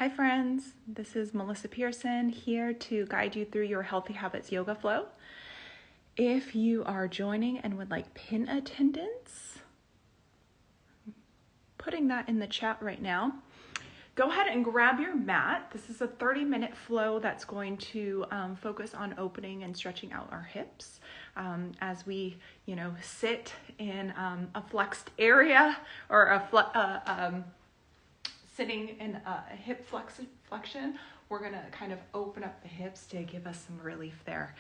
Hi friends, this is Melissa Pearson here to guide you through your Healthy Habits Yoga Flow. If you are joining and would like pin attendance, putting that in the chat right now. Go ahead and grab your mat. This is a 30-minute flow that's going to focus on opening and stretching out our hips as we, sit in a flexed area or sitting in a hip flexion. We're going to kind of open up the hips to give us some relief there.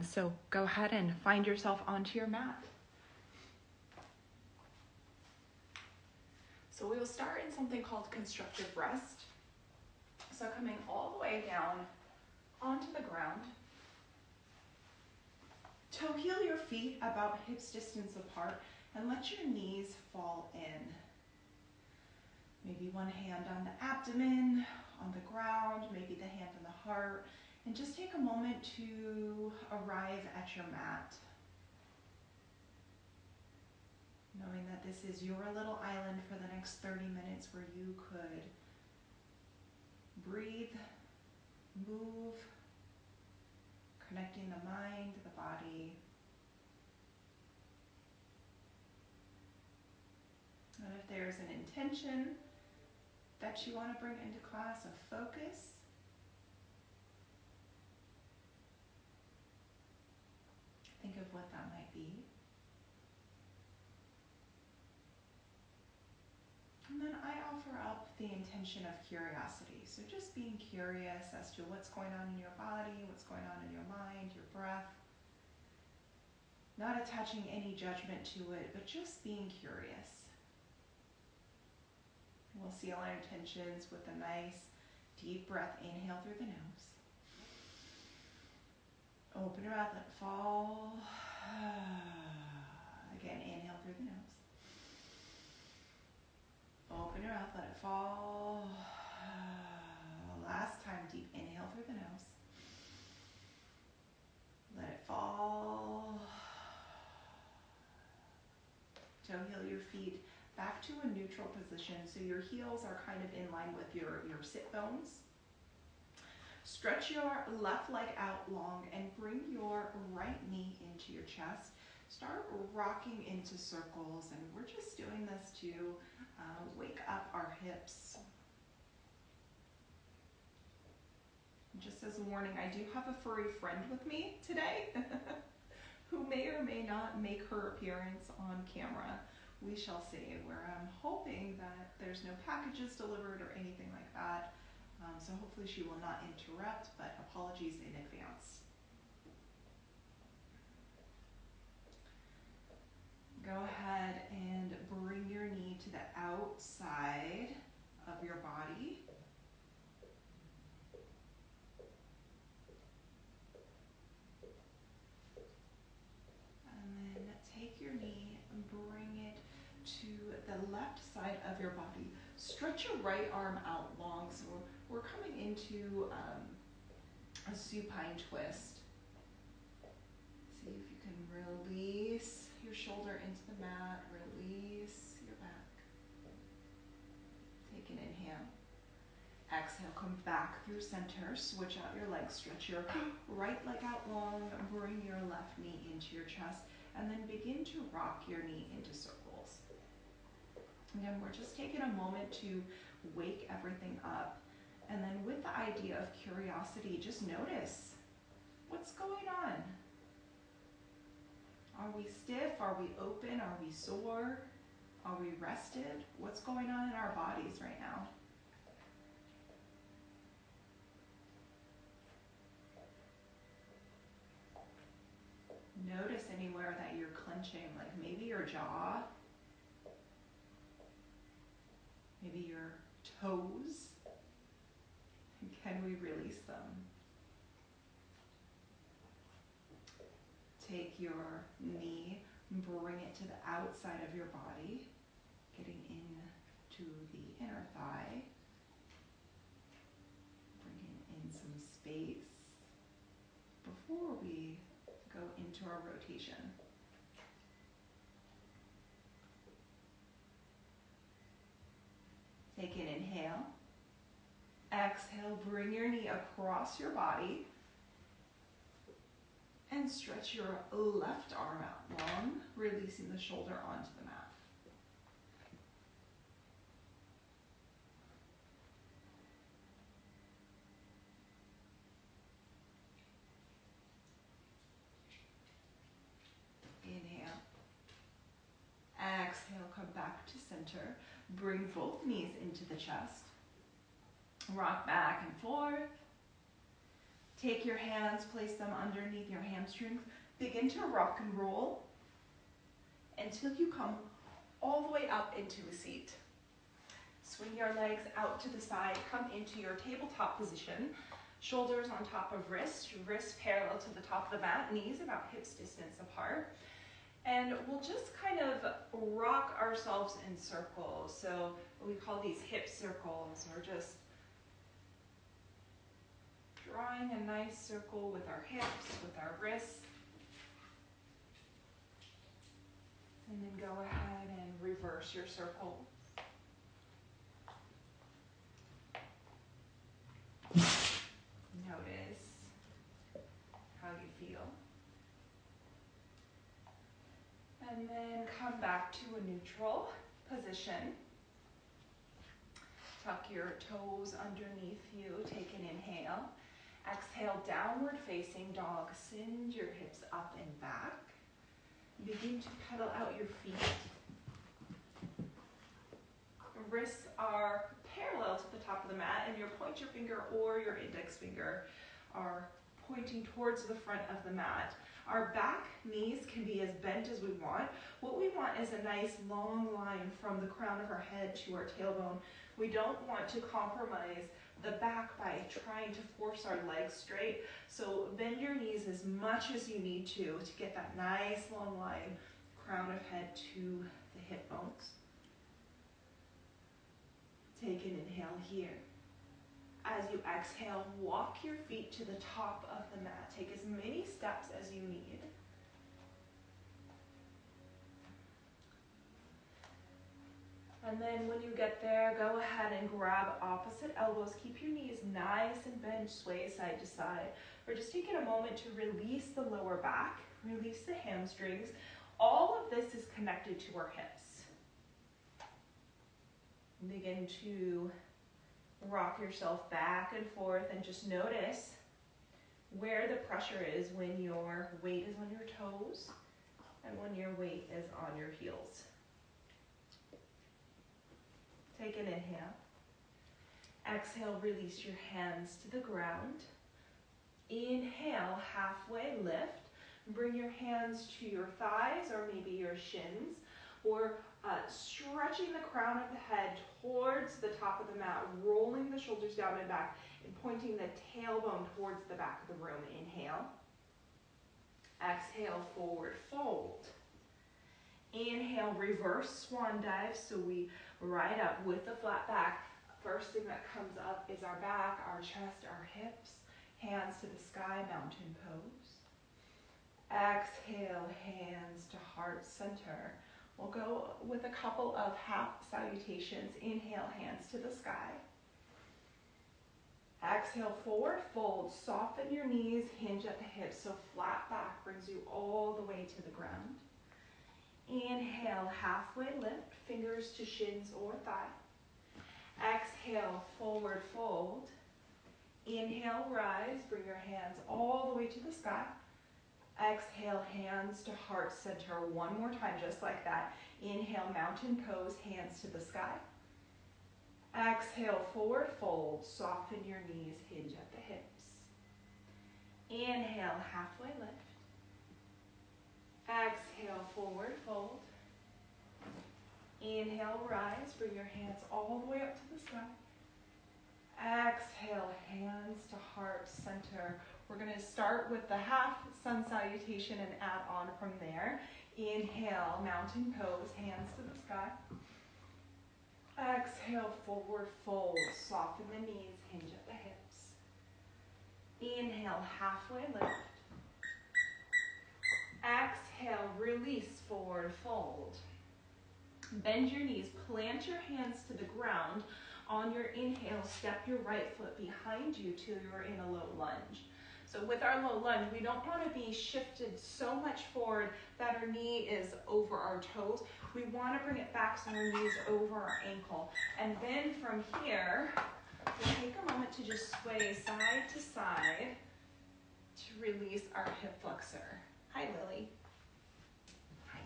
So go ahead and find yourself onto your mat. So we will start in something called constructive rest. So coming all the way down onto the ground. Toe heel your feet about hips distance apart and let your knees fall in. Maybe one hand on the abdomen, on the ground, maybe the hand on the heart. And just take a moment to arrive at your mat. Knowing that this is your little island for the next 30 minutes where you could breathe, move, connecting the mind, the body. And if there's an intention that you want to bring into class, a focus, think of what that might be. And then I offer up the intention of curiosity. So just being curious as to what's going on in your body, what's going on in your mind, your breath. Not attaching any judgment to it, but just being curious. We'll seal our intentions with a nice deep breath. Inhale through the nose. Open your mouth, let it fall. Again, inhale through the nose. Open your mouth, let it fall. Last time, deep inhale through the nose. Let it fall. Toe heel your feet back to a neutral position so your heels are kind of in line with your sit bones. Stretch your left leg out long and bring your right knee into your chest. Start rocking into circles, and we're just doing this to wake up our hips. Just as a warning, I do have a furry friend with me today who may or may not make her appearance on camera. We shall see, where I'm hoping that there's no packages delivered or anything like that. So hopefully she will not interrupt, but apologies in advance. Go ahead and bring your knee to the outside of your body. And then take your knee and bring it to the left side of your body. Stretch your right arm out long, so we're coming into a supine twist. See if you can release your shoulder into the mat, release your back. Take an inhale. Exhale, come back through center, switch out your legs, stretch your right leg out long, bring your left knee into your chest, and then begin to rock your knee into circles. Again, we're just taking a moment to wake everything up. And then with the idea of curiosity, just notice what's going on. Are we stiff? Are we open? Are we sore? Are we rested? What's going on in our bodies right now? Notice anywhere that you're clenching, like maybe your jaw, maybe your toes. Can we release them? Take your knee, bring it to the outside of your body, getting into the inner thigh. Bringing in some space before we go into our rotation. Take an inhale. Exhale, bring your knee across your body and stretch your left arm out long, releasing the shoulder onto the mat. Inhale. Exhale, come back to center. Bring both knees into the chest. Rock back and forth. Take your hands, place them underneath your hamstrings. Begin to rock and roll until you come all the way up into a seat. Swing your legs out to the side, come into your tabletop position. Shoulders on top of wrists, wrists parallel to the top of the mat, knees about hips distance apart. And we'll just kind of rock ourselves in circles. So we call these hip circles, or just drawing a nice circle with our hips, with our wrists. And then go ahead and reverse your circle. Notice how you feel. And then come back to a neutral position. Tuck your toes underneath you. Take an inhale. Exhale, downward facing dog. Send your hips up and back. Begin to pedal out your feet. Wrists are parallel to the top of the mat, and your pointer finger or your index finger are pointing towards the front of the mat. Our back knees can be as bent as we want. What we want is a nice long line from the crown of our head to our tailbone. We don't want to compromise the back by trying to force our legs straight. So bend your knees as much as you need to get that nice long line, crown of head to the hip bones. Take an inhale here. As you exhale, walk your feet to the top of the mat. Take as many steps as you need. And then when you get there, go ahead and grab opposite elbows. Keep your knees nice and bent, sway side to side. We're just taking a moment to release the lower back, release the hamstrings. All of this is connected to our hips. Begin to rock yourself back and forth and just notice where the pressure is when your weight is on your toes and when your weight is on your heels. Take an inhale. Exhale, release your hands to the ground. Inhale, halfway lift. Bring your hands to your thighs or maybe your shins, or stretching the crown of the head towards the top of the mat, rolling the shoulders down and back, and pointing the tailbone towards the back of the room. Inhale. Exhale, forward fold. Inhale, reverse swan dive. So we ride up with the flat back. First thing that comes up is our back, our chest, our hips. Hands to the sky, mountain pose. Exhale, hands to heart center. We'll go with a couple of half salutations. Inhale, hands to the sky. Exhale, forward fold. Soften your knees, hinge at the hips. So flat back brings you all the way to the ground. Inhale, halfway lift, fingers to shins or thigh. Exhale, forward fold. Inhale, rise, bring your hands all the way to the sky. Exhale, hands to heart center. One more time, just like that. Inhale, mountain pose, hands to the sky. Exhale, forward fold. Soften your knees, hinge at the hips. Inhale, halfway lift. Exhale, forward fold. Inhale, rise. Bring your hands all the way up to the sky. Exhale, hands to heart center. We're going to start with the half sun salutation and add on from there. Inhale, mountain pose, hands to the sky. Exhale, forward fold. Soften the knees, hinge at the hips. Inhale, halfway lift. Exhale, release, forward fold. Bend your knees, plant your hands to the ground. On your inhale, step your right foot behind you till you're in a low lunge. So with our low lunge, we don't want to be shifted so much forward that our knee is over our toes. We want to bring it back so our knee is over our ankle. And then from here, we'll take a moment to just sway side to side to release our hip flexor. Hi, Lily. Hi.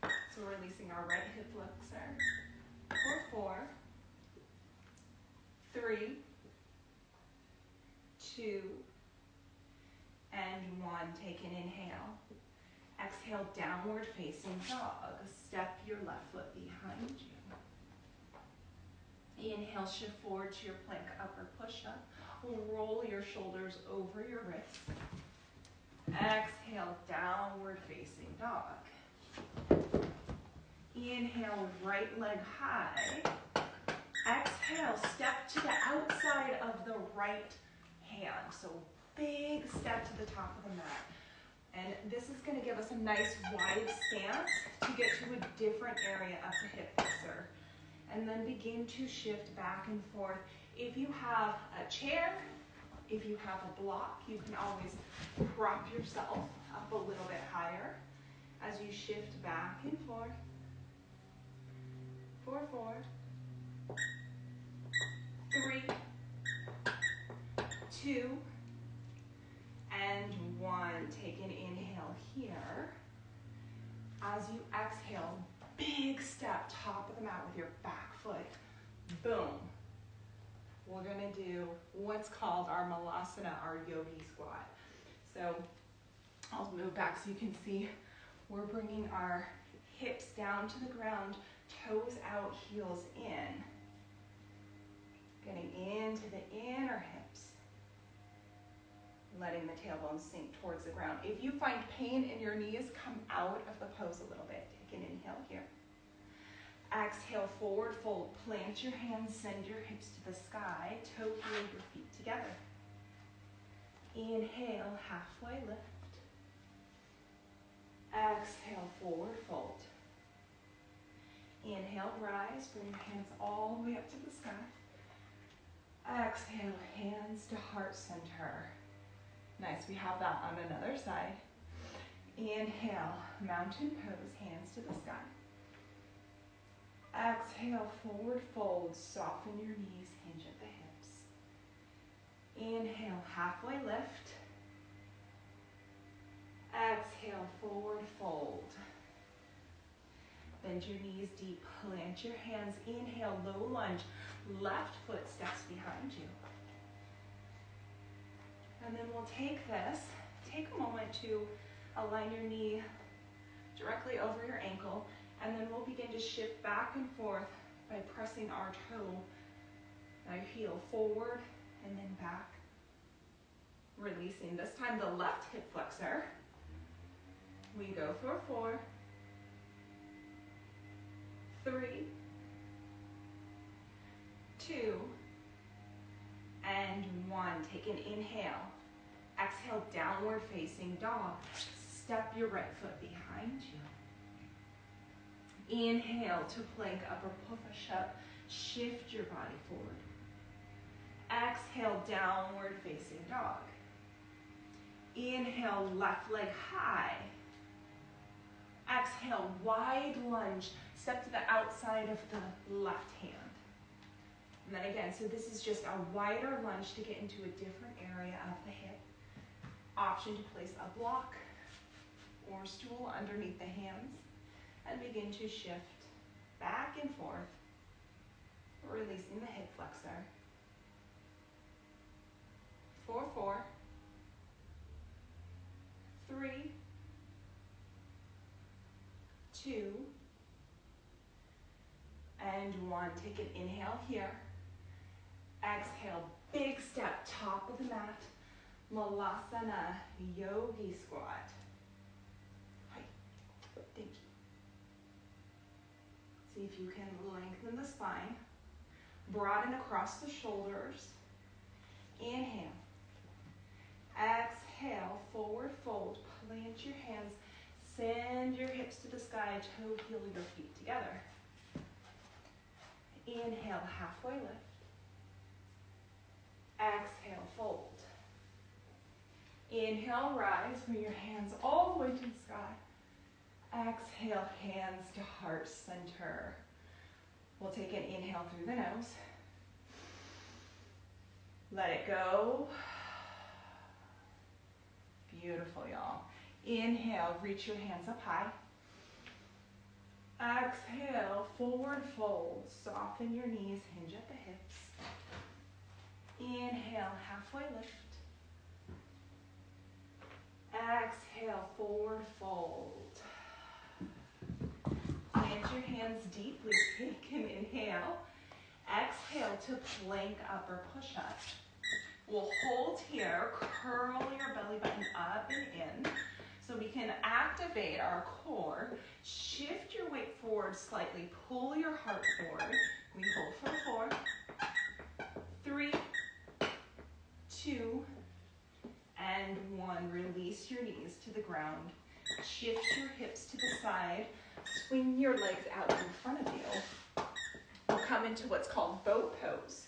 So we're releasing our right hip flexor. For 4, 3, 2, and 1. Take an inhale. Exhale, downward facing dog. Step your left foot behind you. Inhale, shift forward to your plank upper push-up. Roll your shoulders over your wrists. Exhale, downward facing dog. Inhale, right leg high. Exhale, step to the outside of the right hand. So big step to the top of the mat. And this is going to give us a nice wide stance to get to a different area of the hip flexor. And then begin to shift back and forth. If you have a chair, if you have a block, you can always prop yourself up a little bit higher as you shift back and forth. 4, 3, 2, and 1. Take an inhale here. As you exhale, big step, top of the mat with your back foot. Boom. We're going to do what's called our Malasana, our yogi squat. So I'll move back so you can see we're bringing our hips down to the ground, toes out, heels in. Getting into the inner hips. Letting the tailbone sink towards the ground. If you find pain in your knees, come out of the pose a little bit. Take an inhale here. Exhale, forward fold. Plant your hands, send your hips to the sky. Toe heel your feet together. Inhale, halfway lift. Exhale, forward fold. Inhale, rise. Bring your hands all the way up to the sky. Exhale, hands to heart center. Nice, we have that on another side. Inhale, mountain pose, hands to the sky. Exhale, forward fold, soften your knees, hinge at the hips. Inhale, halfway lift. Exhale, forward fold. Bend your knees deep, plant your hands. Inhale, low lunge, left foot steps behind you. And then we'll take this, take a moment to align your knee directly over your ankle, and then we'll begin to shift back and forth by pressing our toe, our heel forward and then back. Releasing, this time the left hip flexor. We go for 4, 3, 2, and 1. Take an inhale. Exhale, downward facing dog. Step your right foot behind you. Inhale to plank upper push-up. Shift your body forward. Exhale, downward facing dog. Inhale, left leg high. Exhale, wide lunge. Step to the outside of the left hand. And then again, so this is just a wider lunge to get into a different area of the hip. Option to place a block or stool underneath the hands and begin to shift back and forth, releasing the hip flexor. 4, 3, 2, and 1. Take an inhale here. Exhale, big step, top of the mat. Malasana, yogi squat. Hi. Thank you. See if you can lengthen the spine. Broaden across the shoulders. Inhale. Exhale, forward fold. Plant your hands. Send your hips to the sky. Toe heel your feet together. Inhale, halfway lift. Exhale, fold. Inhale, rise, bring your hands all the way to the sky. Exhale, hands to heart center. We'll take an inhale through the nose. Let it go. Beautiful, y'all. Inhale, reach your hands up high. Exhale, forward fold. Soften your knees, hinge at the hips. Inhale, halfway lift. Exhale, forward fold. Plant your hands deeply. Take an inhale. Exhale to plank up or push up. We'll hold here, curl your belly button up and in so we can activate our core. Shift your weight forward slightly, pull your heart forward. We hold for 4, 3, 2, and 1. Release your knees to the ground. Shift your hips to the side. Swing your legs out in front of you. We'll come into what's called boat pose.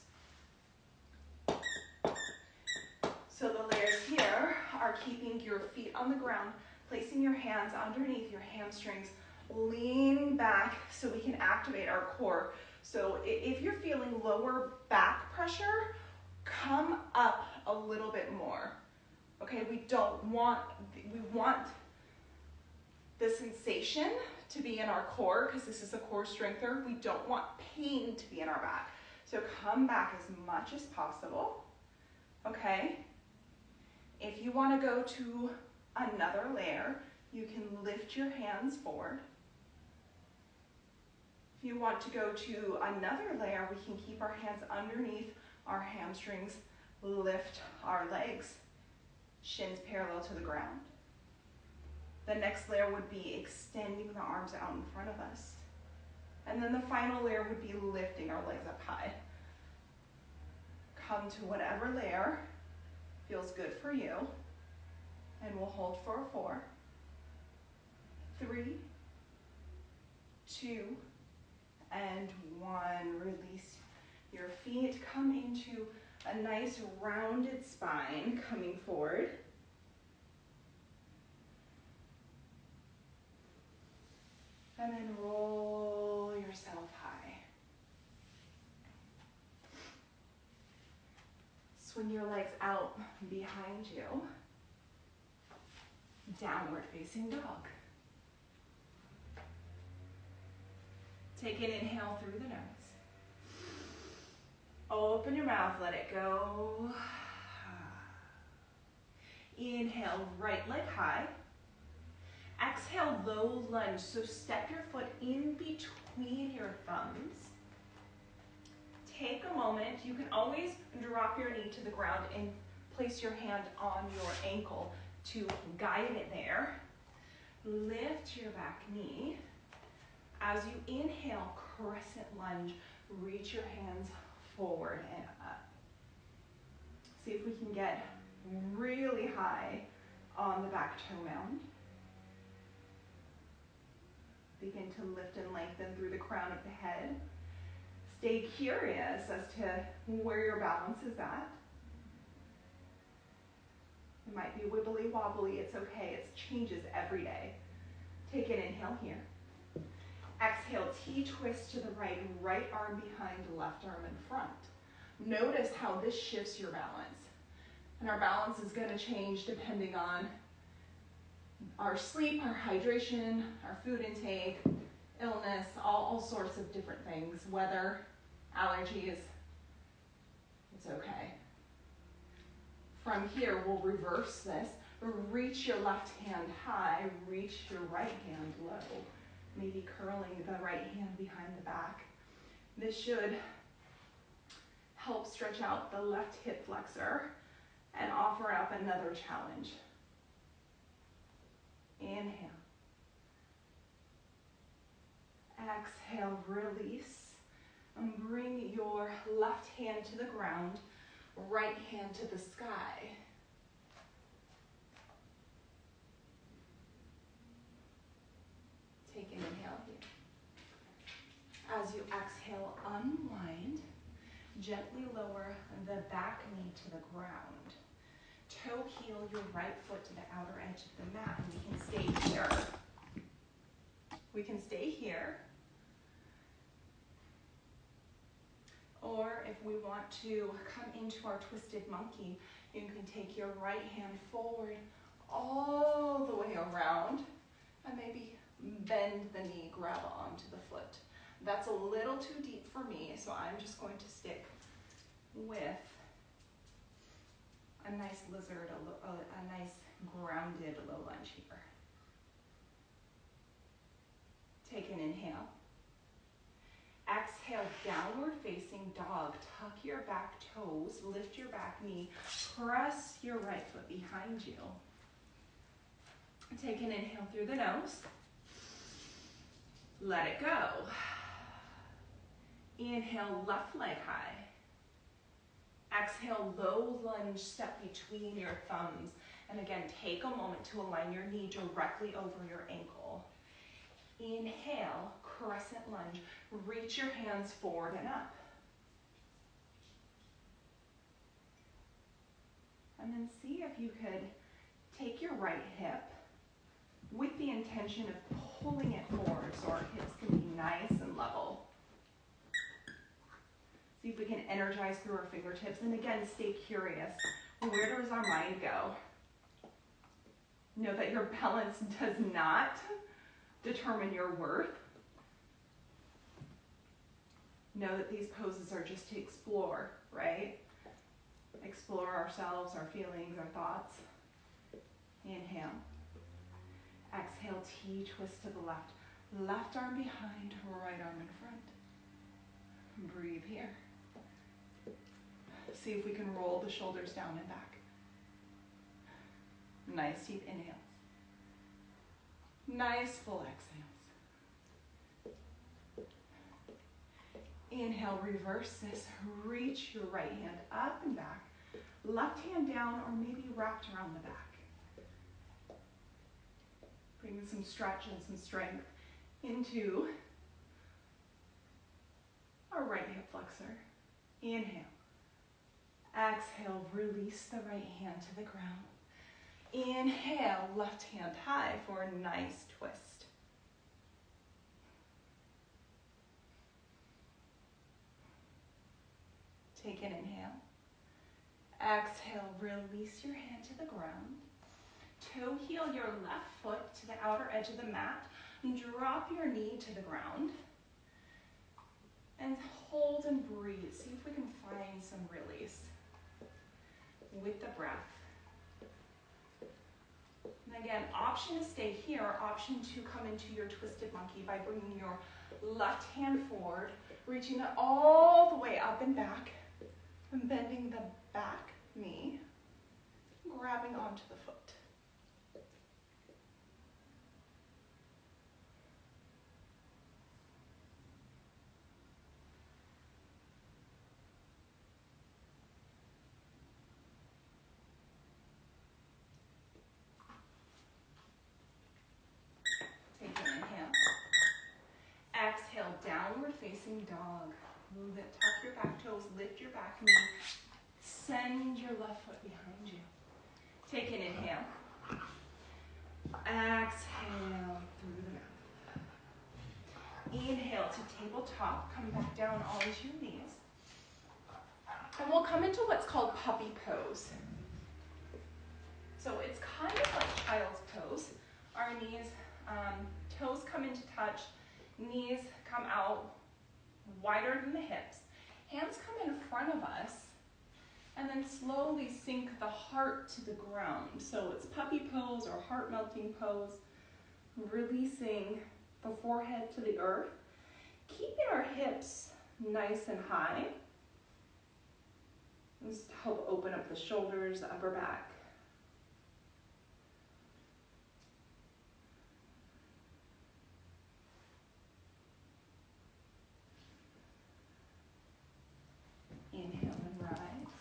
So the layers here are keeping your feet on the ground, placing your hands underneath your hamstrings, leaning back so we can activate our core. So if you're feeling lower back pressure, come up a little bit more. Okay, we want the sensation to be in our core because this is a core strengthener. We don't want pain to be in our back. So come back as much as possible, okay? If you want to go to another layer, you can lift your hands forward. If you want to go to another layer, we can keep our hands underneath our hamstrings, lift our legs, shins parallel to the ground. The next layer would be extending the arms out in front of us. And then the final layer would be lifting our legs up high. Come to whatever layer feels good for you. And we'll hold for 4, 3, 2, and 1. Release your feet. Come into a nice rounded spine coming forward. And then roll yourself high. Swing your legs out behind you. Downward facing dog. Take an inhale through the nose. Open your mouth, let it go. Inhale, right leg high. Exhale, low lunge. So step your foot in between your thumbs. Take a moment. You can always drop your knee to the ground and place your hand on your ankle to guide it there. Lift your back knee. As you inhale, crescent lunge. Reach your hands forward and up. See if we can get really high on the back toe mound. Begin to lift and lengthen through the crown of the head. Stay curious as to where your balance is at. It might be wibbly wobbly, it's okay, it changes every day. Take an inhale here. Exhale, T-twist to the right arm behind, left arm in front. Notice how this shifts your balance. And our balance is gonna change depending on our sleep, our hydration, our food intake, illness, all sorts of different things, weather, allergies, it's okay. From here, we'll reverse this. Reach your left hand high, reach your right hand low. Maybe curling the right hand behind the back. This should help stretch out the left hip flexor and offer up another challenge. Inhale. Exhale, release. And bring your left hand to the ground, right hand to the sky. Take an inhale here. As you exhale, unwind. Gently lower the back knee to the ground. Toe heel your right foot to the outer edge of the mat, and we can stay here. We can stay here. Or if we want to come into our twisted monkey, you can take your right hand forward all the way around and maybe bend the knee, grab onto the foot. That's a little too deep for me, so I'm just going to stick with a nice lizard, a nice grounded low lunge here. Take an inhale. Exhale, downward facing dog. Tuck your back toes, lift your back knee, press your right foot behind you. Take an inhale through the nose. Let it go. Inhale, left leg high. Exhale, low lunge, step between your thumbs. And again, take a moment to align your knee directly over your ankle. Inhale, crescent lunge. Reach your hands forward and up. And then see if you could take your right hip with the intention of pulling it forward so our hips can be nice and level. See if we can energize through our fingertips. And again, stay curious. Where does our mind go? Know that your balance does not determine your worth. Know that these poses are just to explore, right? Explore ourselves, our feelings, our thoughts. Inhale. Exhale, T-twist to the left. Left arm behind, right arm in front. Breathe here. See if we can roll the shoulders down and back. Nice deep inhales. Nice full exhales. Inhale, reverse this. Reach your right hand up and back. Left hand down or maybe wrapped around the back. Bring some stretch and some strength into our right hip flexor. Inhale. Exhale, release the right hand to the ground. Inhale, left hand high for a nice twist. Take an inhale. Exhale, release your hand to the ground. Toe heel your left foot to the outer edge of the mat. And drop your knee to the ground. And hold and breathe. See if we can find some release with the breath. And again, option to stay here, option to come into your twisted monkey by bringing your left hand forward, reaching it all the way up and back, and bending the back knee, grabbing onto the foot. Exhale, downward facing dog. Move it, tuck your back toes, lift your back knee, send your left foot behind you. Take an inhale. Exhale through the mouth. Inhale to tabletop, come back down onto your knees. And we'll come into what's called puppy pose. So it's kind of like child's pose. Our knees, toes come into touch, knees come out wider than the hips. Hands come in front of us, and then slowly sink the heart to the ground. So it's puppy pose or heart melting pose, releasing the forehead to the earth, keeping our hips nice and high. Just to help open up the shoulders, the upper back. Inhale and rise.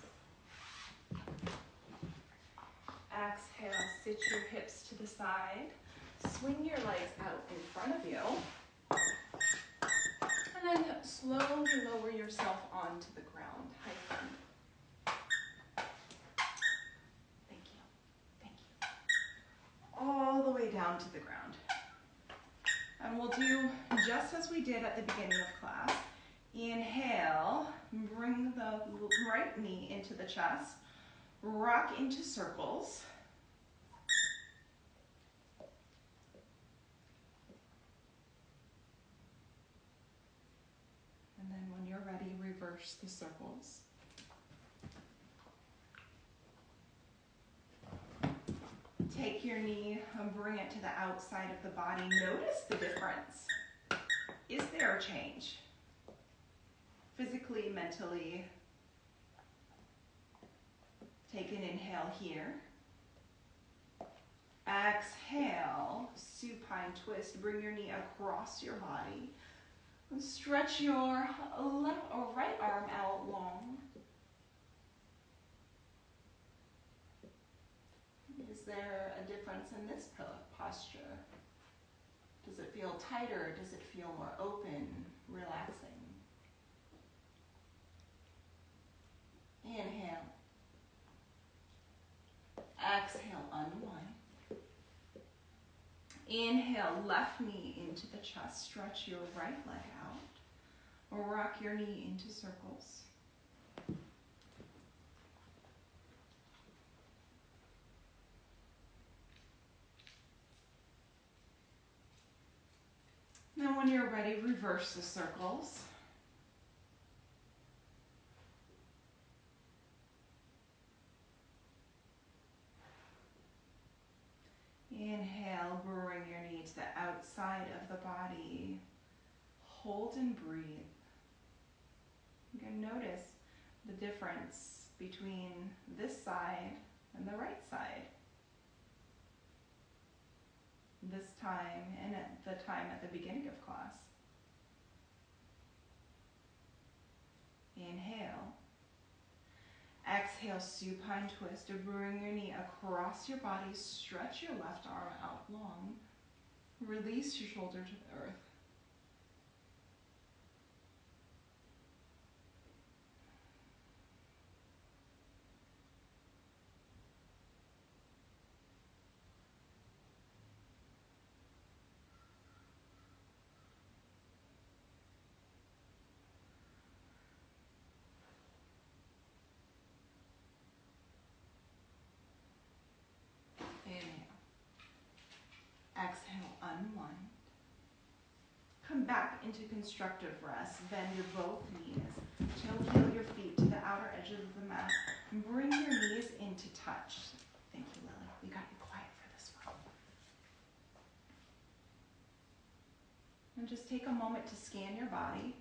Exhale, sit your hips to the side. Swing your legs out in front of you. And And slowly lower yourself onto the ground. High friend. Thank you. Thank you. All the way down to the ground. And we'll do just as we did at the beginning of class. Inhale, bring the right knee into the chest. Rock into circles. And then when you're ready, reverse the circles. Take your knee and bring it to the outside of the body. Notice the difference. Is there a change? Physically, mentally. Take an inhale here. Exhale, supine twist. Bring your knee across your body. Stretch your left or right arm out long. Is there a difference in this posture? Does it feel tighter? Does it feel more open, relaxing? Inhale. Exhale, unwind. Inhale, left knee into the chest. Stretch your right leg out. Or rock your knee into circles. Now when you're ready, reverse the circles. Inhale, bring your knee to the outside of the body. Hold and breathe. You can notice the difference between this side and the right side. This time and at the time at the beginning of class. Inhale. Exhale, supine twist. Bring your knee across your body. Stretch your left arm out long. Release your shoulder to the earth. Exhale, unwind. Come back into constructive rest. Bend your both knees. Toe heel your feet to the outer edges of the mat. And bring your knees into touch. Thank you, Lily. We got you quiet for this one. And just take a moment to scan your body.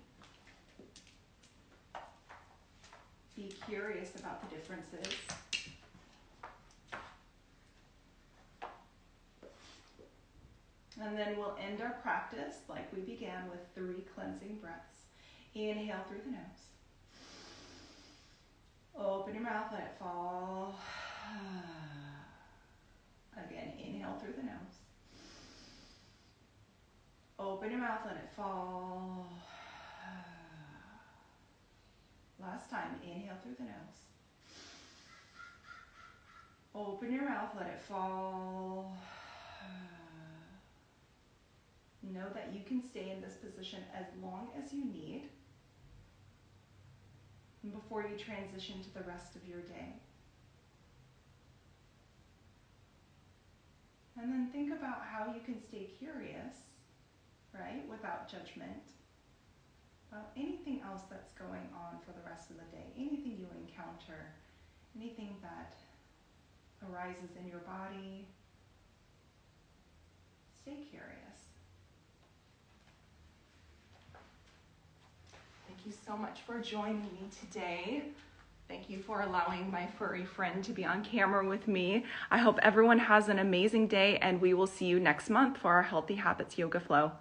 Be curious about the differences. And then we'll end our practice like we began with 3 cleansing breaths. Inhale through the nose. Open your mouth, let it fall. Again, inhale through the nose. Open your mouth, let it fall. Last time, inhale through the nose. Open your mouth, let it fall. Know that you can stay in this position as long as you need before you transition to the rest of your day. And then think about how you can stay curious, right, without judgment, about anything else that's going on for the rest of the day, anything you encounter, anything that arises in your body. Stay curious. Thank you so much for joining me today. Thank you for allowing my furry friend to be on camera with me. I hope everyone has an amazing day, and we will see you next month for our Healthy Habits Yoga Flow.